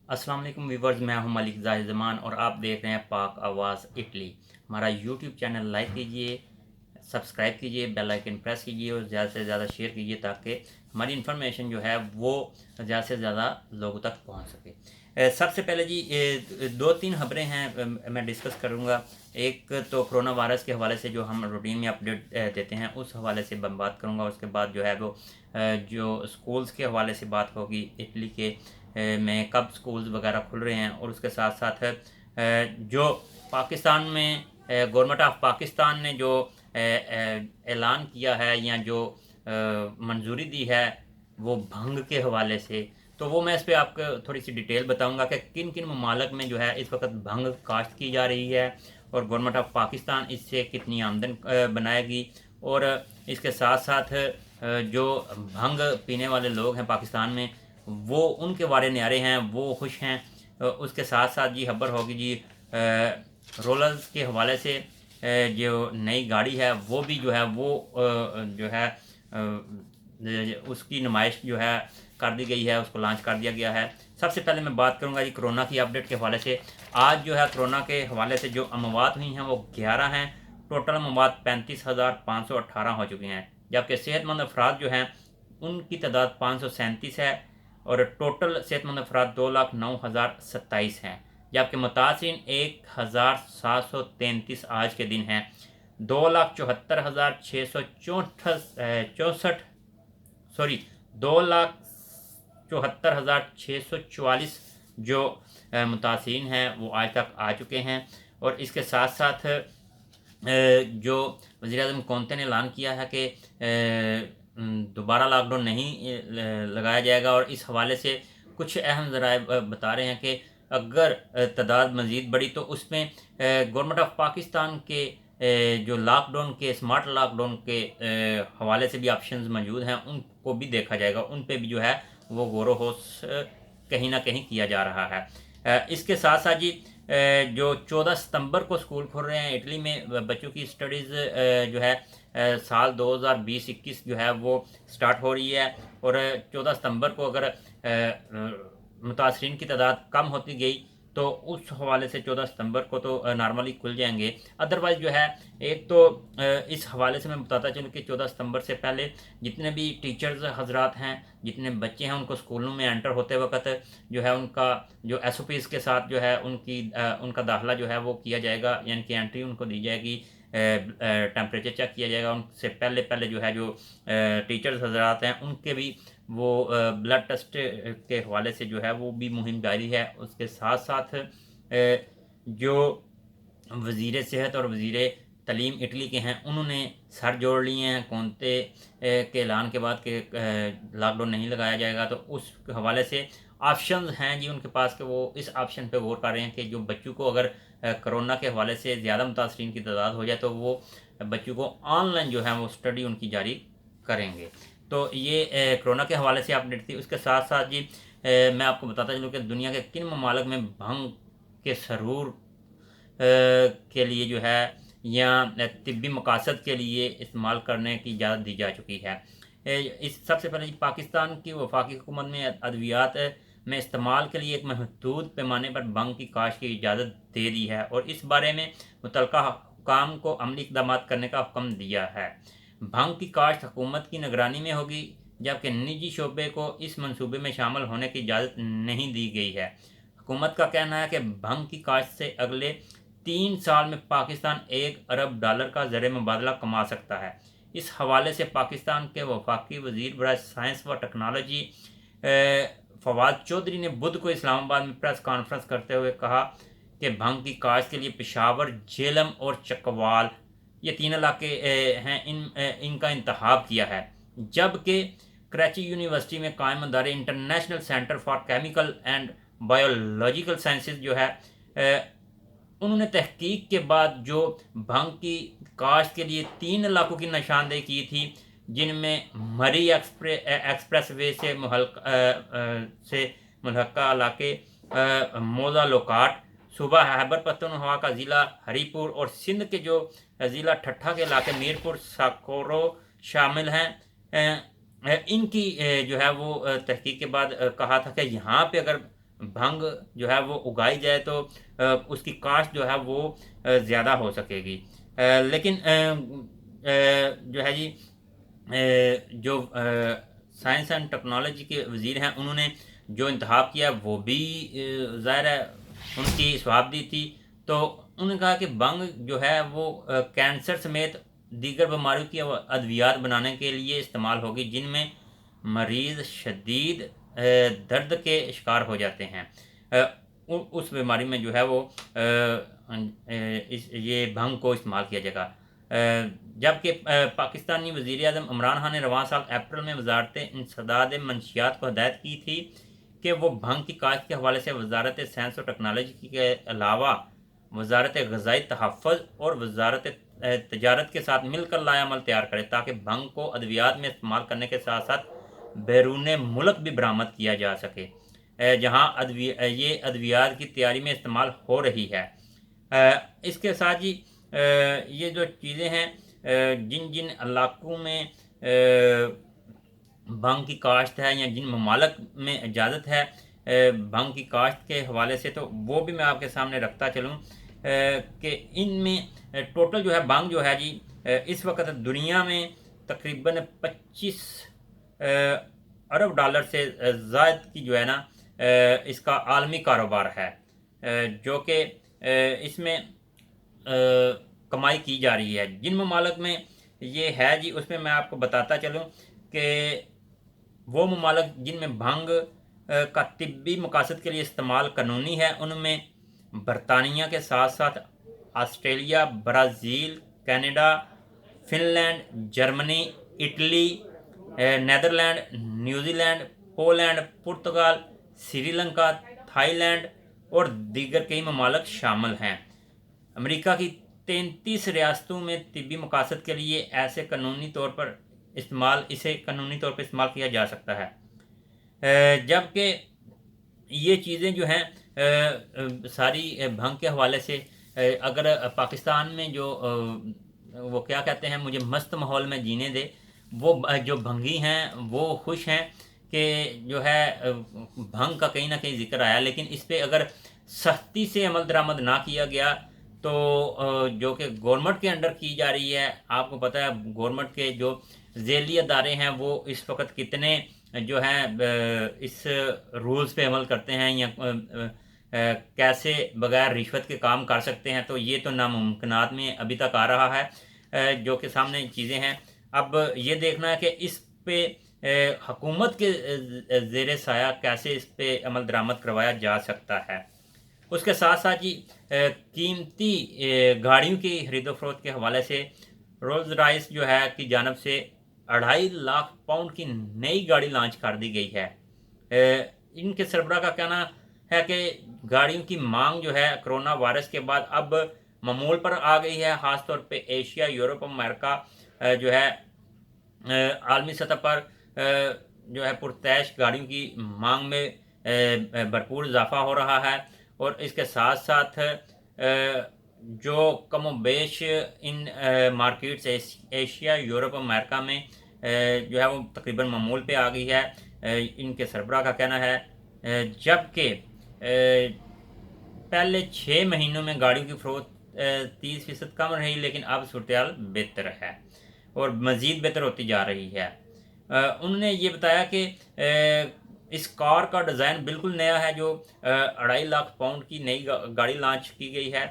अस्सलाम वालेकुम व्यूवर्स, मैं हूं मलिक ज़ाहिर ज़मान और आप देख रहे हैं पाक आवाज़ इटली। हमारा यूट्यूब चैनल लाइक कीजिए, सब्सक्राइब कीजिए, बेल आइकन प्रेस कीजिए और ज़्यादा से ज़्यादा शेयर कीजिए ताकि हमारी इन्फॉर्मेशन जो है वो ज़्यादा से ज़्यादा लोगों तक पहुंच सके। सबसे पहले जी दो तीन खबरें हैं मैं डिस्कस करूंगा। एक तो कोरोना वायरस के हवाले से जो हम रूटीन में अपडेट देते हैं उस हवाले से मैं बात करूंगा। उसके बाद जो है वो जो स्कूल्स के हवाले से बात होगी इटली के में कब स्कूल्स वगैरह खुल रहे हैं, और उसके साथ साथ जो पाकिस्तान में गवर्नमेंट ऑफ पाकिस्तान ने जो ऐलान किया है या जो मंजूरी दी है वो भंग के हवाले से, तो वो मैं इस पर आपको थोड़ी सी डिटेल बताऊंगा कि किन किन ममालक में जो है इस वक्त भंग काश्त की जा रही है और गवर्नमेंट ऑफ पाकिस्तान इससे कितनी आमदन बनाएगी। और इसके साथ साथ जो भंग पीने वाले लोग हैं पाकिस्तान में वो उनके वारे न्यारे हैं, वो खुश हैं। उसके साथ साथ जी खबर होगी जी रोलर्स के हवाले से। जो नई गाड़ी है वो भी जो है वो जो है उसकी नुमाइश जो है कर दी गई है, उसको लॉन्च कर दिया गया है। सबसे पहले मैं बात करूंगा जी कोरोना की अपडेट के हवाले से। आज जो है कोरोना के हवाले से जो अमवात हुई हैं वो 11 हैं। टोटल अमवात 35,518 हो चुके हैं, जबकि सेहतमंद अफराद जो हैं उनकी तादाद 537 है और टोटल सेहतमंद अफराद 2,09,027 हैं। जबकि मुतासिन 1,733 आज के दिन हैं। 2,74,664 सॉरी 2,74,644 जो मुतासिन हैं वो आज तक आ चुके हैं। और इसके साथ साथ जो वज़ीर-ए-आज़म कॉन्ते ने ऐलान किया है कि दोबारा लॉकडाउन नहीं लगाया जाएगा, और इस हवाले से कुछ अहम ज़राए बता रहे हैं कि अगर तादाद मज़ीद बढ़ी तो उसमें गवर्नमेंट ऑफ पाकिस्तान के जो लॉकडाउन के स्मार्ट लॉकडाउन के हवाले से भी ऑप्शंस मौजूद हैं, उनको भी देखा जाएगा, उन पे भी जो है वो गौर व होश कहीं ना कहीं किया जा रहा है। इसके साथ साथ जी जो 14 सितंबर को स्कूल खुल रहे हैं इटली में, बच्चों की स्टडीज़ जो है साल 2020-21 जो है वो स्टार्ट हो रही है। और 14 सितंबर को अगर मुतासरीन की तादाद कम होती गई तो उस हवाले से 14 सितंबर को तो नॉर्मली खुल जाएंगे। अदरवाइज़ जो है एक तो इस हवाले से मैं बताता चलूँ कि 14 सितंबर से पहले जितने भी टीचर्स हजरात हैं, जितने बच्चे हैं, उनको स्कूलों में एंटर होते वक्त जो है उनका जो SOPs के साथ जो है उनका दाखिला जो है वो किया जाएगा, यानी कि एंट्री उनको दी जाएगी। टेम्परेचर चेक किया जाएगा उनसे पहले पहले जो है जो टीचर्स हजरात हैं उनके भी वो ब्लड टेस्ट के हवाले से जो है वो भी मुहिम जारी है। उसके साथ साथ जो वज़ीर सेहत और वज़ीर तालीम इटली के हैं उन्होंने सर जोड़ लिए हैं कौनते के ऐलान के बाद कि लॉकडाउन नहीं लगाया जाएगा। तो उस हवाले से ऑप्शंस हैं जी उनके पास कि वो इस ऑप्शन पे गौर कर रहे हैं कि जो बच्चों को अगर कोरोना के हवाले से ज़्यादा मुतासरीन की तादाद हो जाए तो वो बच्चों को ऑनलाइन जो है वो स्टडी उनकी जारी करेंगे। तो ये कोरोना के हवाले से अपडेट थी। उसके साथ साथ जी मैं आपको बताता चलूँ कि दुनिया के किन ममालिक में भंग के सरूर के लिए जो है या तिब्बी मकासद के लिए इस्तेमाल करने की इजाज़त दी जा चुकी है। इस सबसे पहले पाकिस्तान की वफाकी हुकूमत ने अद्वियात में इस्तेमाल के लिए एक महदूद पैमाने पर भंग की काश्त की इजाज़त दे दी है और इस बारे में मुतल्लिका हुकाम को अमली इक़दाम करने का हुक्म दिया है। भंग की काश्त हुकूमत की निगरानी में होगी, जबकि निजी शोबे को इस मंसूबे में शामिल होने की इजाज़त नहीं दी गई है। हुकूमत का कहना है कि भंग की काश्त से अगले 3 साल में पाकिस्तान $1 अरब का ज़र मुबादला कमा सकता है। इस हवाले से पाकिस्तान के वफाकी वज़ीर बराए साइंस व टेक्नोलॉजी फवाद चौधरी ने बुध को इस्लामाबाद में प्रेस कॉन्फ्रेंस करते हुए कहा कि भंग की काश्त के लिए पेशावर, झेलम और चकवाल ये 3 इलाके हैं, इनका इंतखाब किया है। जबकि कराची यूनिवर्सिटी में कायम मदार international centre for chemical and biological sciences जो है उन्होंने तहकीक के बाद जो भंग की काश्त के लिए 3 इलाकों की निशानदेही की थी, जिनमें मरी एक्सप्रेस वे से मुल्हका इलाके, मोज़ा लोकाट, सूबा खैबर पख्तूनख्वा का ज़िला हरीपुर और सिंध के जो ज़िला ठट्ठा के इलाके मीरपुर साकोरो शामिल हैं। इनकी जो है वो तहकीक के बाद कहा था कि यहाँ पे अगर بھنگ جو ہے وہ اگائی جائے تو اس کی کاشت جو ہے وہ زیادہ ہو سکے گی۔ لیکن جو ہے جی جو سائنس اینڈ ٹیکنالوجی کے وزیر ہیں انہوں نے جو انتخاب کیا وہ بھی ظاہر ہے ان کی ثواب دی تھی، تو انہوں نے کہا کہ بھنگ جو ہے وہ کینسر سمیت دیگر بیماریوں کی ادویات بنانے کے لیے استعمال ہوگی جن میں مریض شدید درد کے شکار ہو جاتے ہیں، اس بیماری میں جو ہے وہ یہ بھنگ کو استعمال کیا جائے گا۔ جبکہ پاکستانی وزیر اعظم عمران خان نے رواں سال اپریل میں وزارت انسداد منشیات کو ہدایت کی تھی کہ وہ بھنگ کی کاشت کے حوالے سے وزارت سائنس اور ٹیکنالوجی کے علاوہ وزارت غذائی تحفظ اور وزارت تجارت کے ساتھ مل کر لائحہ عمل تیار کرے تاکہ بھنگ کو ادویات میں استعمال کرنے کے ساتھ ساتھ بیرون ملک بھی برآمد کیا جا سکے جہاں یہ ادویات کی تیاری میں استعمال ہو رہی ہے۔ اس کے ساتھ ہی یہ جو چیزیں ہیں جن جن علاقوں میں بھنگ کی کاشت ہے یا جن ممالک میں اجازت ہے بھنگ کی کاشت کے حوالے سے، تو وہ بھی میں آپ کے سامنے رکھتا چلوں کہ ان میں ٹوٹل جو ہے بھنگ جو ہے جی اس وقت دنیا میں تقریباً 25 ارب ڈالر سے زائد کی جو ہے نا اس کا عالمی کاروبار ہے جو کہ اس میں کمائی کی جا رہی ہے۔ جن ممالک میں یہ ہے جی اس میں میں آپ کو بتاتا چلوں کہ وہ ممالک جن میں بھنگ کا طبی مقاصد کے لیے استعمال قانونی ہے ان میں برطانیہ کے ساتھ ساتھ Australia, Brazil, Canada, Finland, Germany, Italy, Netherland, New Zealand, Poland, Portugal, Sri Lanka, Thailand اور دیگر کئی ممالک شامل ہیں۔ امریکہ کی 33 ریاستوں میں طبی مقاصد کے لیے اسے قانونی طور پر استعمال کیا جا سکتا ہے، جبکہ یہ چیزیں جو ہیں ساری بھنگ کے حوالے سے اگر پاکستان میں جو وہ کیا کہتے ہیں مجھے مست ماحول میں جینے دے، وہ جو بھنگی ہیں وہ خوش ہیں کہ جو ہے بھنگ کا کہیں نہ کہیں ذکر آیا، لیکن اس پہ اگر سختی سے عمل درآمد نہ کیا گیا تو جو کہ گورنمنٹ کے انڈر کی جا رہی ہے، آپ کو پتہ ہے گورنمنٹ کے جو ذیلی ادارے ہیں وہ اس وقت کتنے جو ہیں اس رولز پہ عمل کرتے ہیں یا کیسے بغیر رشوت کے کام کر سکتے ہیں، تو یہ تو ناممکنات میں ابھی تک آ رہا ہے جو کہ سامنے چیزیں ہیں۔ اب یہ دیکھنا ہے کہ اس پہ حکومت کے زیر سایہ کیسے اس پہ عمل درآمد کروایا جا سکتا ہے۔ اس کے ساتھ ساتھ جی قیمتی گاڑیوں کی خرید و فروخت کے حوالے سے رولز رائس جو ہے کی جانب سے 2.5 لاکھ پاؤنڈ کی نئی گاڑی لانچ کر دی گئی ہے۔ ان کے سربراہ کا کہنا ہے کہ گاڑیوں کی مانگ جو ہے کرونا وائرس کے بعد اب معمول پر آ گئی ہے، خاص طور پہ ایشیا، یورپ، امریکہ جو ہے عالمی سطح پر جو ہے پرتعیش گاڑیوں کی مانگ میں بھرپور اضافہ ہو رہا ہے، اور اس کے ساتھ ساتھ جو کم و بیش ان مارکیٹس ایشیا، یورپ، امریکہ میں جو ہے وہ تقریباً معمول پہ آ گئی ہے، ان کے سربراہ کا کہنا ہے، جبکہ پہلے 6 مہینوں میں گاڑیوں کی فروخت 30% کم رہی، لیکن اب صورتحال بہتر ہے اور مزید بہتر ہوتی جا رہی ہے۔ انہوں نے یہ بتایا کہ اس کار کا ڈیزائن بالکل نیا ہے جو 2.5 لاکھ پاؤنڈ کی نئی گاڑی لانچ کی گئی ہے،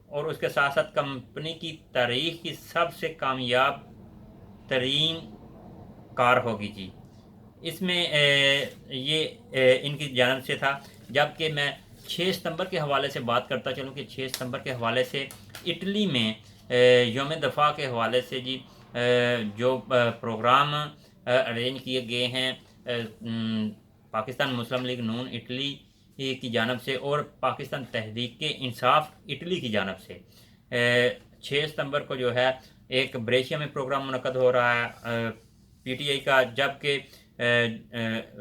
اور اس کے ساتھ ساتھ کمپنی کی تاریخ کی سب سے کامیاب ترین کار ہوگی جی۔ اس میں یہ ان کی جانب سے تھا، جبکہ میں 6 ستمبر کے حوالے سے بات کرتا چلوں کہ 6 ستمبر کے حوالے سے اٹلی میں یوم دفاع کے حوالے سے جی جو پروگرام ارینج کیے گئے ہیں پاکستان مسلم لیگ نون اٹلی کی جانب سے اور پاکستان تحریک انصاف اٹلی کی جانب سے 6 ستمبر کو جو ہے ایک بریشیا میں پروگرام منعقد ہو رہا ہے پی ٹی آئی کا، جبکہ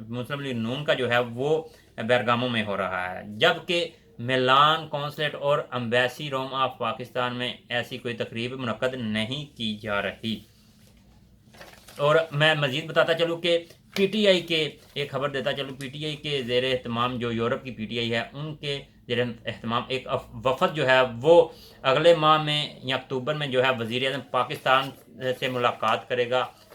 مسلم لیگ نون کا جو ہے وہ بیرگامو میں ہو رہا ہے، جبکہ میلان کونسلیٹ اور امبیسی روم آف پاکستان میں ایسی کوئی تقریب منعقد نہیں کی جا رہی۔ اور میں مزید بتاتا چلوں کہ پی ٹی آئی کے ایک خبر دیتا چلو، پی ٹی آئی کے زیر اہتمام جو یورپ کی پی ٹی آئی ہے ان کے زیر اہتمام ایک وفد جو ہے وہ اگلے ماہ میں یا اکتوبر میں جو ہے وزیر اعظم پاکستان سے ملاقات کرے گا،